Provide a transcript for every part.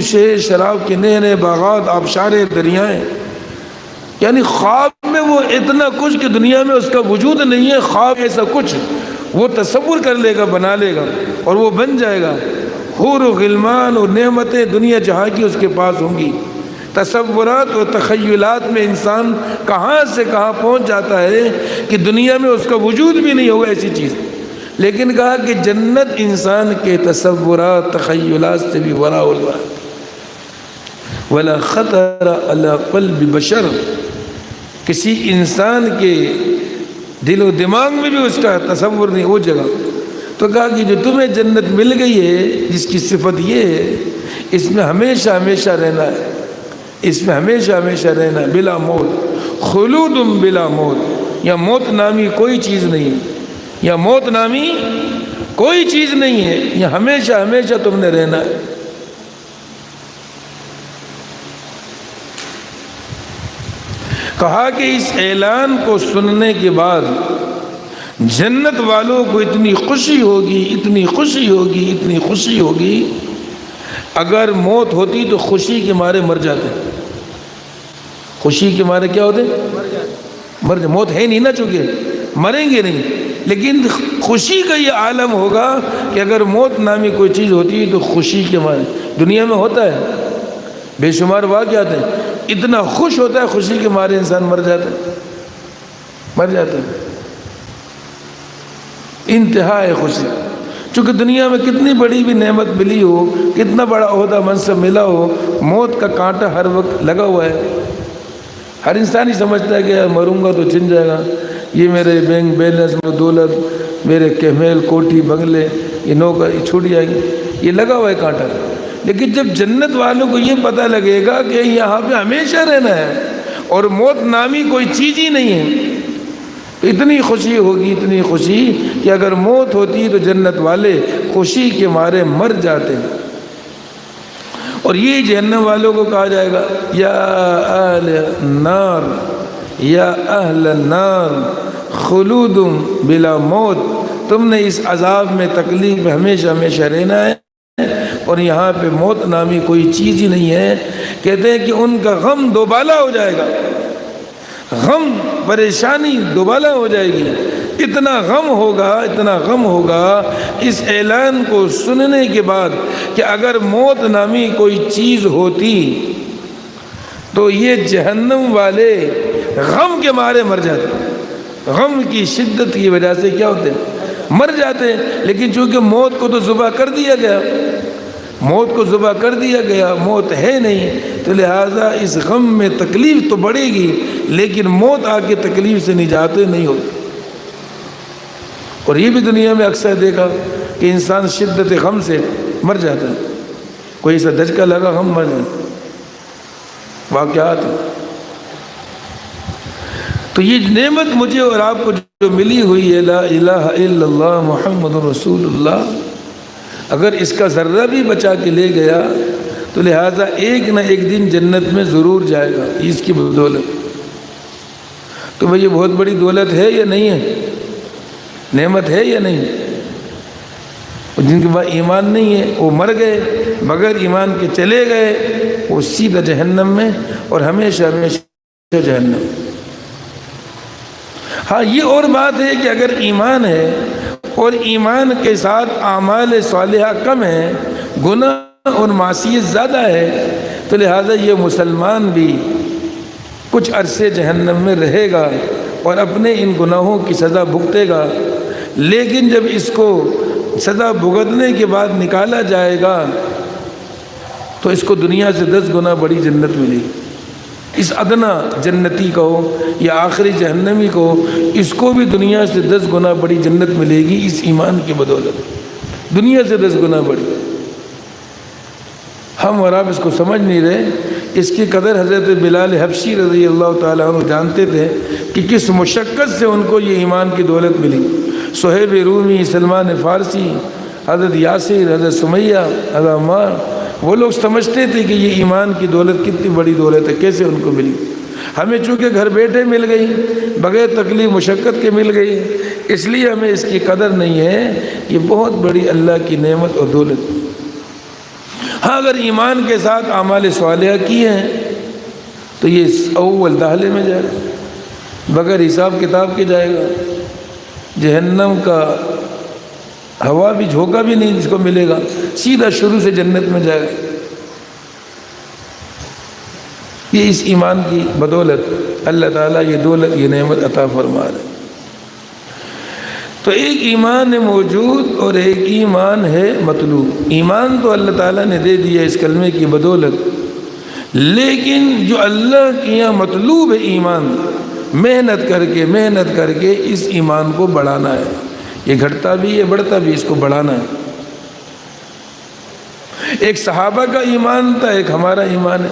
شراب کے نئے نئے باغات، آبشار دریائیں، یعنی خواب میں وہ اتنا کچھ کہ دنیا میں اس کا وجود نہیں ہے، خواب ایسا کچھ وہ تصور کر لے گا، بنا لے گا اور وہ بن جائے گا۔ حور و غلمان اور نعمتیں دنیا جہاں کی اس کے پاس ہوں گی۔ تصورات اور تخیلات میں انسان کہاں سے کہاں پہنچ جاتا ہے کہ دنیا میں اس کا وجود بھی نہیں ہوگا ایسی چیز۔ لیکن کہا کہ جنت انسان کے تصورات تخیلات سے بھی وراء الورا، ولا خطر علی قلب بشر، کسی انسان کے دل و دماغ میں بھی اس کا تصور نہیں وہ جگہ۔ تو کہا کہ جو تمہیں جنت مل گئی ہے، جس کی صفت یہ ہے، اس میں ہمیشہ ہمیشہ رہنا ہے، اس میں ہمیشہ ہمیشہ رہنا ہے، بلا موت، خلود بلا موت، یا موت نامی کوئی چیز نہیں، یا موت نامی کوئی چیز نہیں ہے، یا ہمیشہ ہمیشہ تم نے رہنا ہے۔ کہا کہ اس اعلان کو سننے کے بعد جنت والوں کو اتنی خوشی ہوگی، اتنی خوشی ہوگی، اتنی خوشی ہوگی، اگر موت ہوتی تو خوشی کے مارے مر جاتے۔ خوشی کے مارے کیا ہوتے؟ مر جاتے۔ موت ہے نہیں نا، چونکہ مریں گے نہیں، لیکن خوشی کا یہ عالم ہوگا کہ اگر موت نامی کوئی چیز ہوتی تو خوشی کے مارے۔ دنیا میں ہوتا ہے بے شمار واقعات ہیں، اتنا خوش ہوتا ہے خوشی کے مارے انسان مر جاتا ہے، مر جاتا ہے، انتہا ہے خوشی۔ چونکہ دنیا میں کتنی بڑی بھی نعمت ملی ہو، کتنا بڑا عہدہ منصب ملا ہو، موت کا کانٹا ہر وقت لگا ہوا ہے۔ ہر انسان ہی سمجھتا ہے کہ مروں گا تو چھن جائے گا، یہ میرے بینک بیلنس میں دولت، میرے کیمل کوٹھی بنگلے، یہ نوکر، یہ چھوٹ جائے گی، یہ لگا ہوا ہے کانٹا۔ لیکن جب جنت والوں کو یہ پتہ لگے گا کہ یہاں پہ ہمیشہ رہنا ہے اور موت نامی کوئی چیز ہی نہیں ہے، اتنی خوشی ہوگی، اتنی خوشی کہ اگر موت ہوتی تو جنت والے خوشی کے مارے مر جاتے۔ اور یہ جہنم والوں کو کہا جائے گا، یا اہل النار، یا اہل النار خلود بلا موت، تم نے اس عذاب میں تکلیف میں ہمیشہ ہمیشہ رہنا ہے اور یہاں پہ موت نامی کوئی چیز ہی نہیں ہے۔ کہتے ہیں کہ ان کا غم دوبالا ہو جائے گا، غم پریشانی دوبالا ہو جائے گی، اتنا غم ہوگا، اتنا غم ہوگا اس اعلان کو سننے کے بعد کہ اگر موت نامی کوئی چیز ہوتی تو یہ جہنم والے غم کے مارے مر جاتے، غم کی شدت کی وجہ سے کیا ہوتے مر جاتے۔ لیکن چونکہ موت کو تو ذبح کر دیا گیا، موت کو ذبح کر دیا گیا، موت ہے نہیں، تو لہٰذا اس غم میں تکلیف تو بڑھے گی، لیکن موت آ کے تکلیف سے نجات نہیں ہوتی۔ اور یہ بھی دنیا میں اکثر دیکھا کہ انسان شدت غم سے مر جاتا ہے، کوئی ایسا دھچکا لگا غم مر جاتا، واقعات ہیں۔ تو یہ نعمت مجھے اور آپ کو جو ملی ہوئی ہے، لا الہ الا اللہ محمد رسول اللہ، اگر اس کا ذرہ بھی بچا کے لے گیا تو لہٰذا ایک نہ ایک دن جنت میں ضرور جائے گا، اس کی بدولت۔ تو بھئی یہ بہت بڑی دولت ہے یا نہیں ہے، نعمت ہے یا نہیں؟ اور جن کے پاس ایمان نہیں ہے وہ مر گئے، بغیر ایمان کے چلے گئے، وہ سیدھا جہنم میں اور ہمیشہ ہمیشہ جہنم۔ ہاں یہ اور بات ہے کہ اگر ایمان ہے اور ایمان کے ساتھ اعمال صالحہ کم ہیں، گناہ اور معصیت زیادہ ہے، تو لہٰذا یہ مسلمان بھی کچھ عرصے جہنم میں رہے گا اور اپنے ان گناہوں کی سزا بھگتے گا۔ لیکن جب اس کو سزا بھگتنے کے بعد نکالا جائے گا تو اس کو دنیا سے 10 گنا بڑی جنت ملے گی۔ اس ادنا جنتی کو یا آخری جہنمی کو، اس کو بھی دنیا سے 10 گنا بڑی جنت ملے گی اس ایمان کی بدولت، دنیا سے 10 گنا بڑی۔ ہم اور آپ اس کو سمجھ نہیں رہے، اس کی قدر حضرت بلال حبشی رضی اللہ تعالیٰ عنہ جانتے تھے کہ کس مشقت سے ان کو یہ ایمان کی دولت ملی۔ صہیب رومی، سلمان فارسی، حضرت یاسر، حضرت سمیہ، حضرت عمار، وہ لوگ سمجھتے تھے کہ یہ ایمان کی دولت کتنی بڑی دولت ہے، کیسے ان کو ملی۔ ہمیں چونکہ گھر بیٹھے مل گئی، بغیر تکلیف مشقت کے مل گئی، اس لیے ہمیں اس کی قدر نہیں ہے۔ یہ بہت بڑی اللہ کی نعمت اور دولت۔ ہاں اگر ایمان کے ساتھ اعمال صالحہ کیے ہیں تو یہ اول داخلے میں جائے گا، بغیر حساب کتاب کے جائے گا، جہنم کا ہوا بھی جھونکا بھی نہیں جس کو ملے گا، سیدھا شروع سے جنت میں جائے گا۔ یہ اس ایمان کی بدولت اللہ تعالیٰ یہ دولت یہ نعمت عطا فرما رہے۔ تو ایک ایمان ہے موجود اور ایک ایمان ہے مطلوب۔ ایمان تو اللہ تعالیٰ نے دے دیا اس کلمے کی بدولت، لیکن جو اللہ کے یہاں مطلوب ہے ایمان، محنت کر کے اس ایمان کو بڑھانا ہے۔ یہ گھٹتا بھی ہے بڑھتا بھی، اس کو بڑھانا ہے۔ ایک صحابہ کا ایمان تھا، ایک ہمارا ایمان ہے۔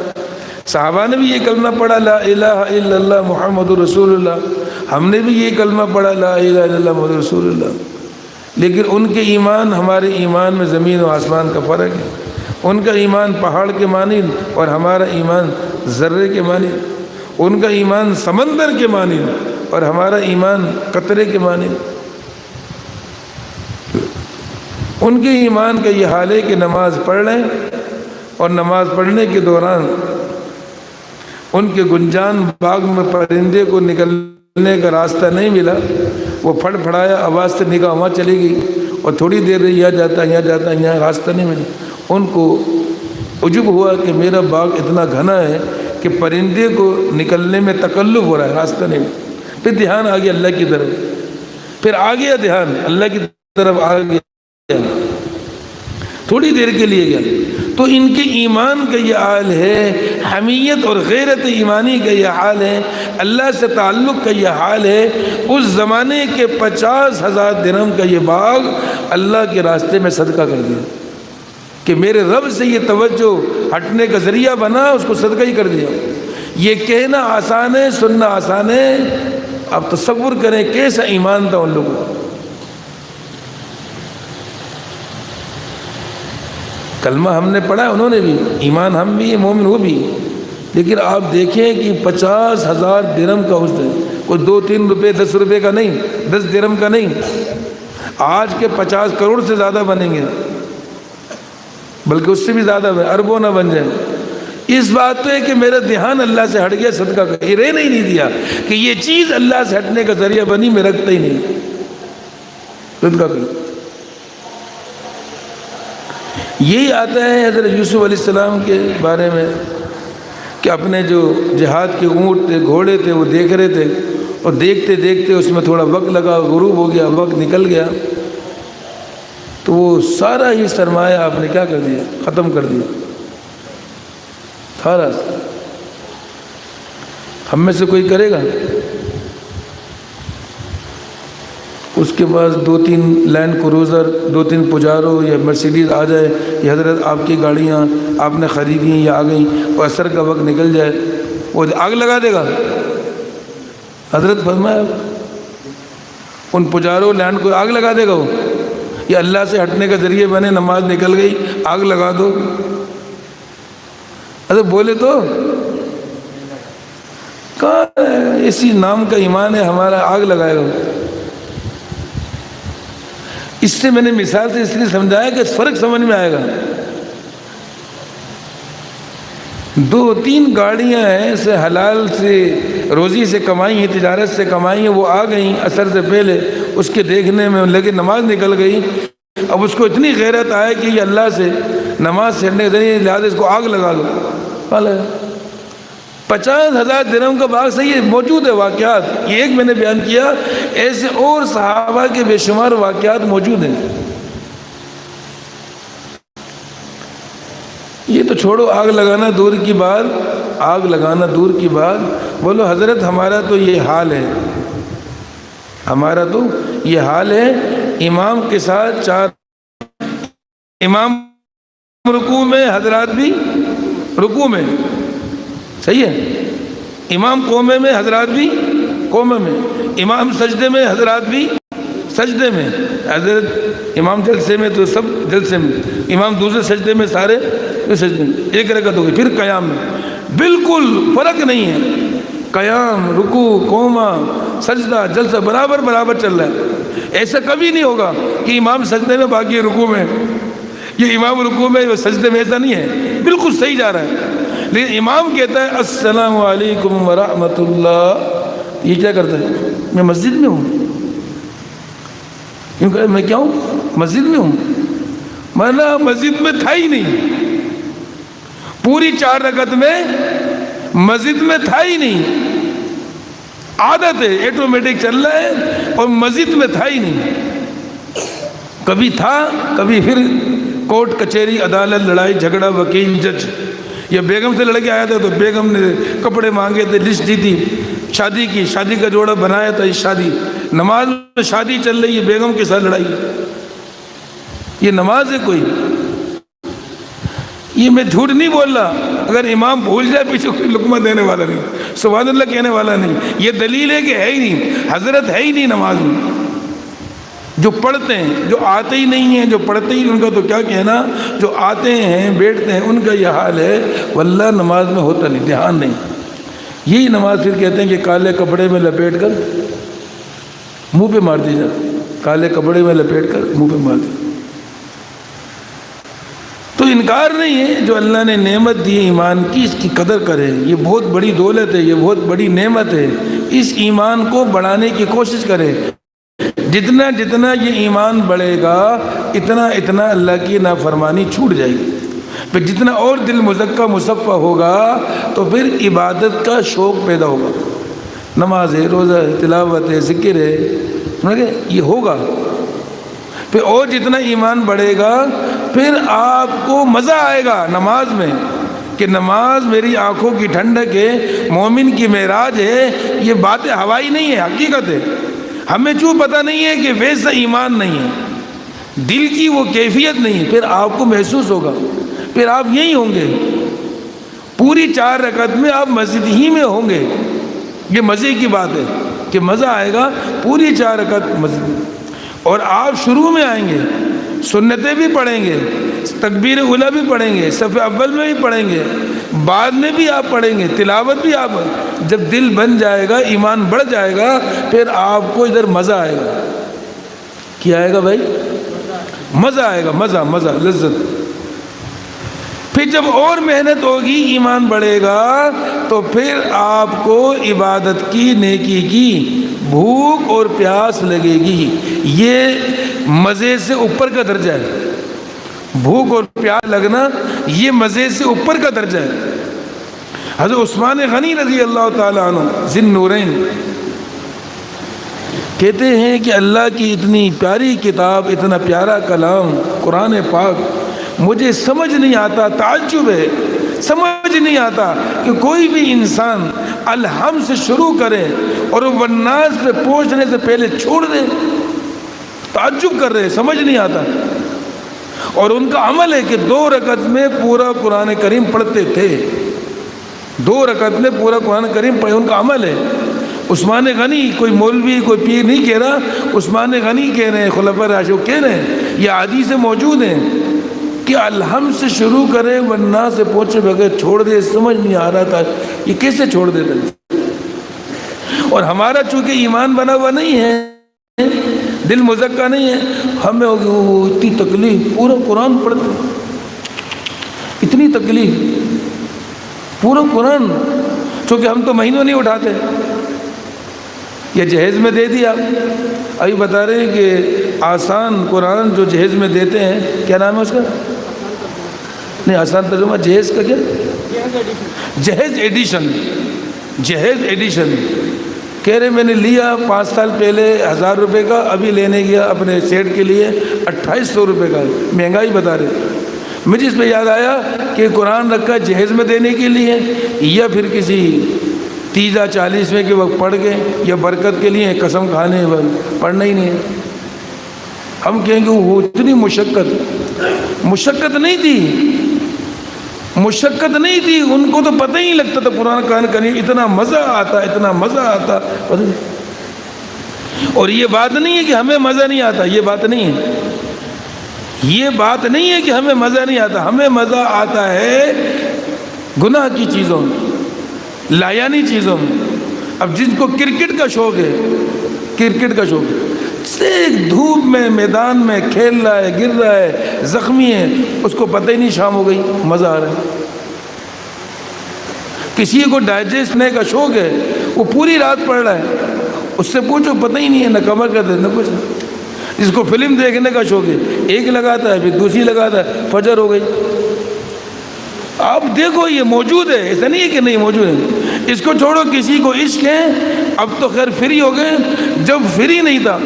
صحابہ نے بھی یہ کلمہ پڑھا لا الہ الا اللہ محمد رسول اللہ، ہم نے بھی یہ کلمہ پڑھا لا الہ الا اللہ محمد رسول اللہ، لیکن ان کے ایمان ہمارے ایمان میں زمین و آسمان کا فرق ہے۔ ان کا ایمان پہاڑ کے مانند اور ہمارا ایمان ذرے کے مانند، ان کا ایمان سمندر کے مانند اور ہمارا ایمان قطرے کے مانند۔ ان کے ایمان کا یہ حال ہے کہ نماز پڑھ لیں اور نماز پڑھنے کے دوران ان کے گنجان باغ میں پرندے کو نکلنے کا راستہ نہیں ملا، وہ پھڑ پھڑایا، آواز سے نگاہ وہاں چلی گئی اور تھوڑی دیر یہاں جاتا یہاں راستہ نہیں ملا۔ ان کو عجب ہوا کہ میرا باغ اتنا گھنا ہے کہ پرندے کو نکلنے میں تکلف ہو رہا ہے، راستہ نہیں ملا۔ پھر دھیان آ گیا اللہ کی طرف، پھر آ گیا دھیان اللہ کی طرف آ گیا، تھوڑی دیر کے لیے گیا۔ تو ان کے ایمان کا یہ حال ہے، حمیت اور غیرت ایمانی کا یہ حال ہے، اللہ سے تعلق کا یہ حال ہے۔ اس زمانے کے 50,000 درہم کا یہ باغ اللہ کے راستے میں صدقہ کر دیا کہ میرے رب سے یہ توجہ ہٹنے کا ذریعہ بنا، اس کو صدقہ ہی کر دیا۔ یہ کہنا آسان ہے، سننا آسان ہے۔ اب تصور کریں کیسا ایمان تھا ان لوگوں کو۔ کلمہ ہم نے پڑھا، انہوں نے بھی، ایمان ہم بھی، مومن وہ بھی، لیکن آپ دیکھیں کہ 50,000 درہم کا حسن، کوئی 2-3 روپے 10 روپے کا نہیں، 10 درہم کا نہیں، آج کے 50 کروڑ سے زیادہ بنیں گے، بلکہ اس سے بھی زیادہ اربوں نہ بن جائیں۔ اس بات تو ہے کہ میرا دھیان اللہ سے ہٹ گیا، صدقہ کر یہ رہنے ہی نہیں دیا کہ یہ چیز اللہ سے ہٹنے کا ذریعہ بنی، میں رکھتا ہی نہیں، صدقہ کر۔ یہی آتا ہے حضرت یوسف علیہ السلام کے بارے میں کہ اپنے جو جہاد کے اونٹ تھے، گھوڑے تھے، وہ دیکھ رہے تھے اور دیکھتے دیکھتے اس میں تھوڑا وقت لگا، غروب ہو گیا، وقت نکل گیا، تو وہ سارا ہی سرمایہ آپ نے کیا کر دیا، ختم کر دیا سارا۔ ہم میں سے کوئی کرے گا؟ اس کے بعد 2-3 لینڈ کروزر، 2-3 پجارو یا مرسیڈیز آ جائے، یہ حضرت آپ کی گاڑیاں آپ نے خریدی ہیں یا آ گئیں، اور عصر کا وقت نکل جائے، وہ آگ لگا دے گا؟ حضرت فرمایا ان پجارو لینڈ کو آگ لگا دے گا وہ؟ یا اللہ سے ہٹنے کا ذریعہ بنے، نماز نکل گئی آگ لگا دو؟ حضرت بولے تو کہاں اسی نام کا ایمان ہے ہمارا، آگ لگائے گا؟ اس سے میں نے مثال سے اس لیے سمجھایا کہ فرق سمجھ میں آئے گا۔ 2-3 گاڑیاں ہیں سے حلال سے روزی سے کمائی ہیں، تجارت سے کمائی ہیں، وہ آ گئیں عصر سے پہلے، اس کے دیکھنے میں لگے نماز نکل گئی، اب اس کو اتنی غیرت آئے کہ یہ اللہ سے نماز سے ہٹنے کے ذریعے لہٰذا اس کو آگ لگا دو۔ 50,000 درہم کا باغ صحیح ہے، موجود ہے واقعات، یہ ایک میں نے بیان کیا، ایسے اور صحابہ کے بے شمار واقعات موجود ہیں۔ یہ تو چھوڑو آگ لگانا دور کی بات، آگ لگانا دور کی بات، بولو حضرت ہمارا تو یہ حال ہے، ہمارا تو یہ حال ہے، امام کے ساتھ 4 امام رکوع میں، حضرات بھی رکوع میں، صحیح ہے، امام قومے میں، حضرات بھی قومے میں، امام سجدے میں، حضرات بھی سجدے میں، حضرت امام جلسے میں تو سب جلسے میں، امام دوسرے سجدے میں سارے سجدے میں، ایک رکعت ہوگی، پھر قیام میں، بالکل فرق نہیں ہے، قیام، رکوع، قومہ، سجدہ، جلسہ برابر چل رہا ہے۔ ایسا کبھی نہیں ہوگا کہ امام سجدے میں باقی رکوع میں، یہ امام رکوع میں سجدے میں ایسا نہیں ہے، بالکل صحیح جا رہا ہے، لیکن امام کہتا ہے السلام علیکم ورحمۃ اللہ، یہ کیا کرتا ہے؟ میں مسجد میں ہوں، کیوں کہ میں کیا ہوں؟ مسجد میں ہوں، مانا مسجد میں تھا ہی نہیں، پوری 4 رکعت میں مسجد میں تھا ہی نہیں، عادت ہے، ایٹومیٹک چل رہا ہے اور مسجد میں تھا ہی نہیں، کبھی تھا کبھی پھر کورٹ کچہری عدالت لڑائی جھگڑا وکیل جج، یا بیگم سے لڑ کے آیا تھا تو بیگم نے کپڑے مانگے تھے، لسٹ دی تھی، شادی کی، شادی کا جوڑا بنایا تھا، شادی، نماز میں شادی چل رہی ہے، بیگم کے ساتھ لڑائی، یہ نماز ہے کوئی؟ یہ میں جھوٹ نہیں بول رہا، اگر امام بھول جائے پیچھے کوئی لقمہ دینے والا نہیں، سبحان اللہ کہنے والا نہیں، یہ دلیل ہے کہ ہے ہی نہیں، حضرت ہے ہی نہیں نماز میں۔ جو پڑھتے ہیں، جو آتے ہی نہیں ہیں، جو پڑھتے ہی ان کا تو کیا کہنا، جو آتے ہیں بیٹھتے ہیں ان کا یہ حال ہے، واللہ نماز میں ہوتا نہیں، دھیان نہیں۔ یہی نماز پھر کہتے ہیں کہ کالے کپڑے میں لپیٹ کر منہ پہ مار دی جائے، کالے کپڑے میں لپیٹ کر منہ پہ مار دی۔ تو انکار نہیں ہے، جو اللہ نے نعمت دی ایمان کی، اس کی قدر کرے، یہ بہت بڑی دولت ہے، یہ بہت بڑی نعمت ہے، اس ایمان کو بڑھانے کی کوشش کرے، جتنا جتنا یہ ایمان بڑھے گا اتنا اتنا اللہ کی نافرمانی چھوٹ جائے گی، پھر جتنا اور دل مزکہ مصفہ ہوگا تو پھر عبادت کا شوق پیدا ہوگا، نماز ہے، روزہ ہے، تلاوت ہے، ذکر ہے، سمجھ گئے، یہ ہوگا، پھر اور جتنا ایمان بڑھے گا پھر آپ کو مزہ آئے گا نماز میں، کہ نماز میری آنکھوں کی ٹھنڈک ہے، مومن کی معراج ہے، یہ باتیں ہوائی نہیں ہے، حقیقت ہے، ہمیں چوں پتہ نہیں ہے کہ ویسا ایمان نہیں ہے، دل کی وہ کیفیت نہیں ہے، پھر آپ کو محسوس ہوگا، پھر آپ یہی ہوں گے، پوری 4 رکعت میں آپ مسجد ہی میں ہوں گے، یہ مزے کی بات ہے کہ مزہ آئے گا، پوری 4 رکعت مسجد میں، اور آپ شروع میں آئیں گے، سنتیں بھی پڑھیں گے، تکبیر اولیٰ بھی پڑھیں گے، صف اول میں بھی پڑھیں گے، بعد میں بھی آپ پڑھیں گے، تلاوت بھی آپ، جب دل بن جائے گا، ایمان بڑھ جائے گا، پھر آپ کو ادھر مزہ آئے گا، کیا آئے گا بھائی؟ مزہ آئے گا، مزہ مزہ لذت۔ پھر جب اور محنت ہوگی، ایمان بڑھے گا، تو پھر آپ کو عبادت کی، نیکی کی بھوک اور پیاس لگے گی، یہ مزے سے اوپر کا درجہ ہے، بھوک اور پیاس لگنا یہ مزے سے اوپر کا درجہ ہے۔ حضرت عثمان غنی رضی اللہ تعالیٰ عنہ ذی النورین کہتے ہیں کہ اللہ کی اتنی پیاری کتاب، اتنا پیارا کلام قرآن پاک، مجھے سمجھ نہیں آتا، تعجب ہے، سمجھ نہیں آتا کہ کوئی بھی انسان الحمد سے شروع کرے اور والناس پہ پہنچنے سے پہلے چھوڑ دے، تعجب کر رہے، سمجھ نہیں آتا۔ اور ان کا عمل ہے کہ 2 رکعت میں پورا قرآن کریم پڑھتے تھے، 2 رکعت میں پورا قرآن کریم پڑھے، ان کا عمل ہے۔ عثمان غنی، کوئی مولوی کوئی پیر نہیں کہہ رہا، عثمان غنی کہہ رہے ہیں، خلفاء راشدین کہہ رہے ہیں، یہ حدیث موجود ہیں کہ الحمد سے شروع کرے والناس سے پہنچے بغیر چھوڑ دے، سمجھ نہیں آ رہا تھا یہ کیسے چھوڑ دیتا۔ اور ہمارا چونکہ ایمان بنا ہوا نہیں ہے، دل مزکہ نہیں ہے، ہمیں اتنی تکلیف، پورا قرآن پڑھتے، اتنی تکلیف پورا قرآن، چونکہ ہم تو مہینوں نہیں اٹھاتے، یہ جہیز میں دے دیا، ابھی بتا رہے ہیں کہ آسان قرآن جو جہیز میں دیتے ہیں، کیا نام ہے اس کا؟ نہیں، آسان ترجمہ جہیز کا کیا؟ جہیز ایڈیشن، جہیز ایڈیشن کہہ رہے میں نے لیا 5 سال پہلے 1000 روپے کا، ابھی لینے گیا اپنے سیٹ کے لیے 2800 روپے کا، مہنگائی بتا رہے۔ مجھے اس پہ یاد آیا کہ قرآن رکھا جہیز میں دینے کے لیے یا پھر کسی 30 40ویں کے وقت پڑھ گئے، یا برکت کے لیے قسم کھانے پڑھنا ہی نہیں ہے۔ ہم کہیں گے وہ اتنی مشقت نہیں تھی، مشقت نہیں تھی، ان کو تو پتہ ہی نہیں لگتا تھا قرآن کریم، اتنا مزہ آتا، اتنا مزہ آتا۔ اور یہ بات نہیں ہے کہ ہمیں مزہ نہیں آتا، یہ بات نہیں ہے، یہ بات نہیں ہے کہ ہمیں مزہ نہیں آتا، ہمیں مزہ آتا ہے گناہ کی چیزوں میں، لایانی چیزوں میں۔ اب جن کو کرکٹ کا شوق ہے، کرکٹ کا شوق ہے، ایک دھوپ میں میدان میں کھیل رہا ہے، گر رہا ہے، زخمی ہے، اس کو پتہ ہی نہیں شام ہو گئی، مزہ آ رہا ہے۔ کسی کو ڈائجسٹ کرنے کا شوق ہے، وہ پوری رات پڑھ رہا ہے، اس سے پوچھو پتہ ہی نہیں ہے، نہ کمر کا درد نہ کچھ۔ جس کو فلم دیکھنے کا شوق ہے، ایک لگاتا ہے پھر دوسری لگاتا ہے، فجر ہو گئی۔ آپ دیکھو یہ موجود ہے، ایسا نہیں ہے کہ نہیں موجود ہے۔ اس کو چھوڑو، کسی کو عشق ہے، اب تو خیر فری ہو گئے، جب فری نہیں تھا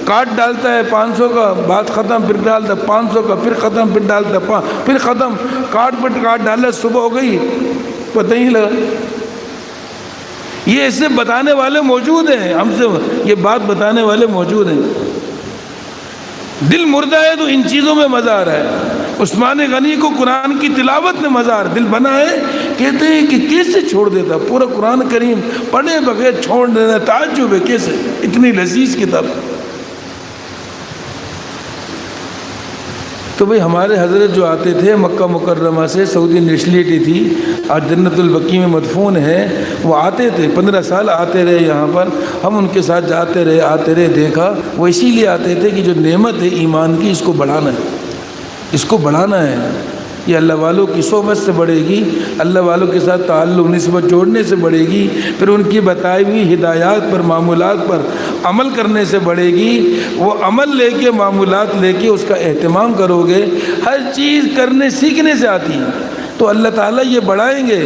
کارڈ ڈالتا ہے 500 کا، بات ختم، پھر ڈالتا 500 کا، پھر ختم، پھر ڈالتا پھر ختم، کارڈ پر کارڈ ڈالا، صبح ہو گئی پتہ ہی نہیں لگا۔ یہ ایسے بتانے والے موجود ہیں، ہم سے یہ بات بتانے والے موجود ہیں۔ دل مردہ ہے تو ان چیزوں میں مزہ آ رہا ہے۔ عثمان غنی کو قرآن کی تلاوت میں مزہ آ رہا ہے، دل بنا ہے، کہتے ہیں کہ کیسے چھوڑ دیتا پورا قرآن کریم پڑھے بغیر چھوڑ دینا، تعجب ہے کیسے، اتنی لذیذ کتاب۔ تو بھئی ہمارے حضرت جو آتے تھے مکہ مکرمہ سے، سعودی نیشنلٹی تھی، آج جنت البقیع میں مدفون ہے، وہ آتے تھے 15 سال آتے رہے یہاں پر، ہم ان کے ساتھ جاتے رہے آتے رہے، دیکھا وہ اسی لیے آتے تھے کہ جو نعمت ہے ایمان کی، اس کو بڑھانا ہے، اس کو بڑھانا ہے۔ یہ اللہ والوں کی صحبت سے بڑھے گی، اللہ والوں کے ساتھ تعلق نسبت جوڑنے سے بڑھے گی، پھر ان کی بتائی ہوئی ہدایات پر، معمولات پر عمل کرنے سے بڑھے گی۔ وہ عمل لے کے، معمولات لے کے اس کا اہتمام کرو گے، ہر چیز کرنے سیکھنے سے آتی ہے، تو اللہ تعالیٰ یہ بڑھائیں گے۔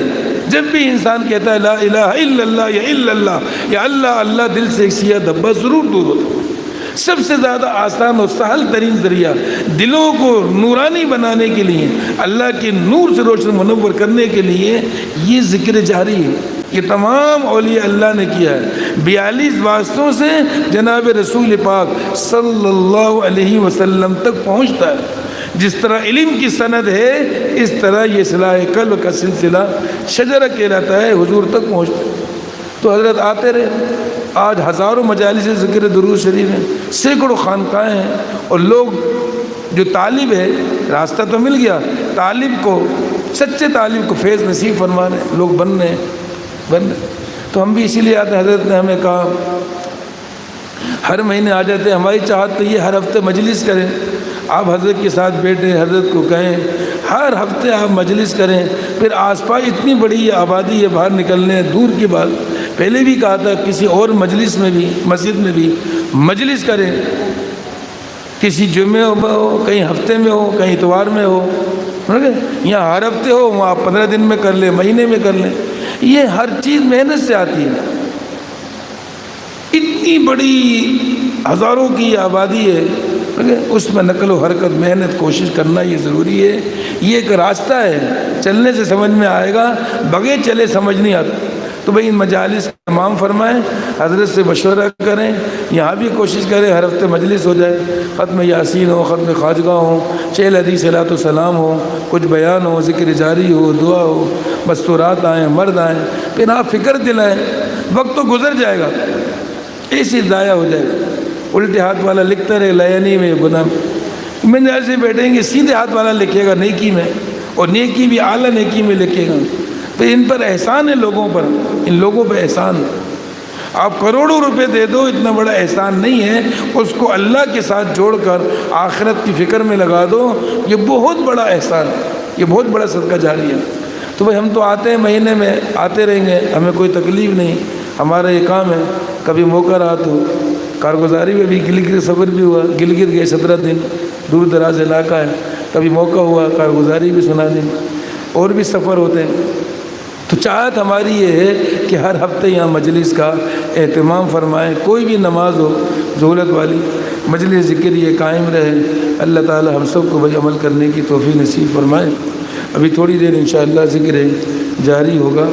جب بھی انسان کہتا ہے لا الہ الا اللہ یا الا اللہ یا اللہ اللہ، دل سے ایک سیاہ دھبا ضرور دور ہوتا ہے۔ سب سے زیادہ آسان اور سہل ترین ذریعہ دلوں کو نورانی بنانے کے لیے، اللہ کے نور سے روشن منور کرنے کے لیے یہ ذکر جاری ہے۔ یہ تمام اولیاء اللہ نے کیا ہے، 42 واسطوں سے جناب رسول پاک صلی اللہ علیہ وسلم تک پہنچتا ہے۔ جس طرح علم کی سند ہے، اس طرح یہ اصلاح قلب کا سلسلہ شجرہ کہلاتا ہے، حضور تک پہنچتا ہے۔ تو حضرت آتے رہے، آج ہزاروں مجالس ذکر درود شریف ہیں، سینکڑوں خانقاہیں ہیں، اور لوگ جو طالب ہے، راستہ تو مل گیا، طالب کو، سچے طالب کو فیض نصیب فرما رہے ہیں، لوگ بن رہے ہیں۔ تو ہم بھی اسی لیے آتے ہیں، حضرت نے ہمیں کہا ہر مہینے آ جاتے ہیں، ہماری چاہت تو یہ ہر ہفتے مجلس کریں، آپ حضرت کے ساتھ بیٹھیں، حضرت کو کہیں ہر ہفتے آپ مجلس کریں، پھر آس پاس اتنی بڑی آبادی ہے، باہر نکلنے دور کی بات، پہلے بھی کہا تھا کسی اور مجلس میں بھی، مسجد میں بھی مجلس کریں، کسی جمعے میں ہو، کہیں ہفتے میں ہو، کہیں اتوار میں ہو، یہاں ہر ہفتے ہو، وہاں 15 دن میں کر لیں، مہینے میں کر لیں۔ یہ ہر چیز محنت سے آتی ہے، اتنی بڑی ہزاروں کی آبادی ہے، اس میں نقل و حرکت، محنت، کوشش کرنا یہ ضروری ہے۔ یہ ایک راستہ ہے، چلنے سے سمجھ میں آئے گا، بغیر چلے سمجھ نہیں آتا۔ تو بھئی ان مجالس کا امام فرمائیں، حضرت سے مشورہ کریں، یہاں بھی کوشش کریں ہر ہفتے مجلس ہو جائے، ختم یاسین ہو، ختم خواجگاہ ہو، 6 حدیث صلاۃ و سلام ہو، کچھ بیان ہو، ذکر جاری ہو، دعا ہو، مستورات آئیں، مرد آئیں، پھر آپ فکر دلائیں، وقت تو گزر جائے گا، ایسی ضائع ہو جائے گا۔ الٹے ہاتھ والا لکھتا رہے لینی میں، گناہ میں ایسے بیٹھیں گے، سیدھے ہاتھ والا لکھے گا نیکی میں، اور نیکی بھی اعلیٰ نیکی میں لکھے گا۔ تو ان پر احسان ہے، لوگوں پر، ان لوگوں پہ احسان۔ آپ کروڑوں روپے دے دو، اتنا بڑا احسان نہیں ہے، اس کو اللہ کے ساتھ جوڑ کر آخرت کی فکر میں لگا دو، یہ بہت بڑا احسان ہے، یہ بہت بڑا صدقہ جاری ہے۔ تو بھائی ہم تو آتے ہیں، مہینے میں آتے رہیں گے، ہمیں کوئی تکلیف نہیں، ہمارا یہ کام ہے۔ کبھی موقع رہا تو کارگزاری میں بھی گلگت سفر بھی ہوا، گلگت گئے 17 دن، دور دراز علاقہ ہے، کبھی موقع ہوا کارگزاری بھی سنا دیں، اور بھی سفر ہوتے ہیں۔ تو چاہت ہماری یہ ہے کہ ہر ہفتے یہاں مجلس کا اہتمام فرمائیں، کوئی بھی نماز ہو ضرورت والی، مجلس ذکر یہ قائم رہے۔ اللہ تعالی ہم سب کو بھائی عمل کرنے کی توفیق نصیب فرمائے۔ ابھی تھوڑی دیر انشاءاللہ ذکر جاری ہوگا،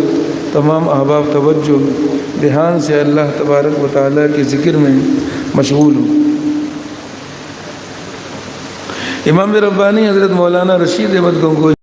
تمام احباب توجہ دھیان سے اللہ تبارک و تعالیٰ کے ذکر میں مشغول ہوں۔ امام ربانی حضرت مولانا رشید احمد گنگوہی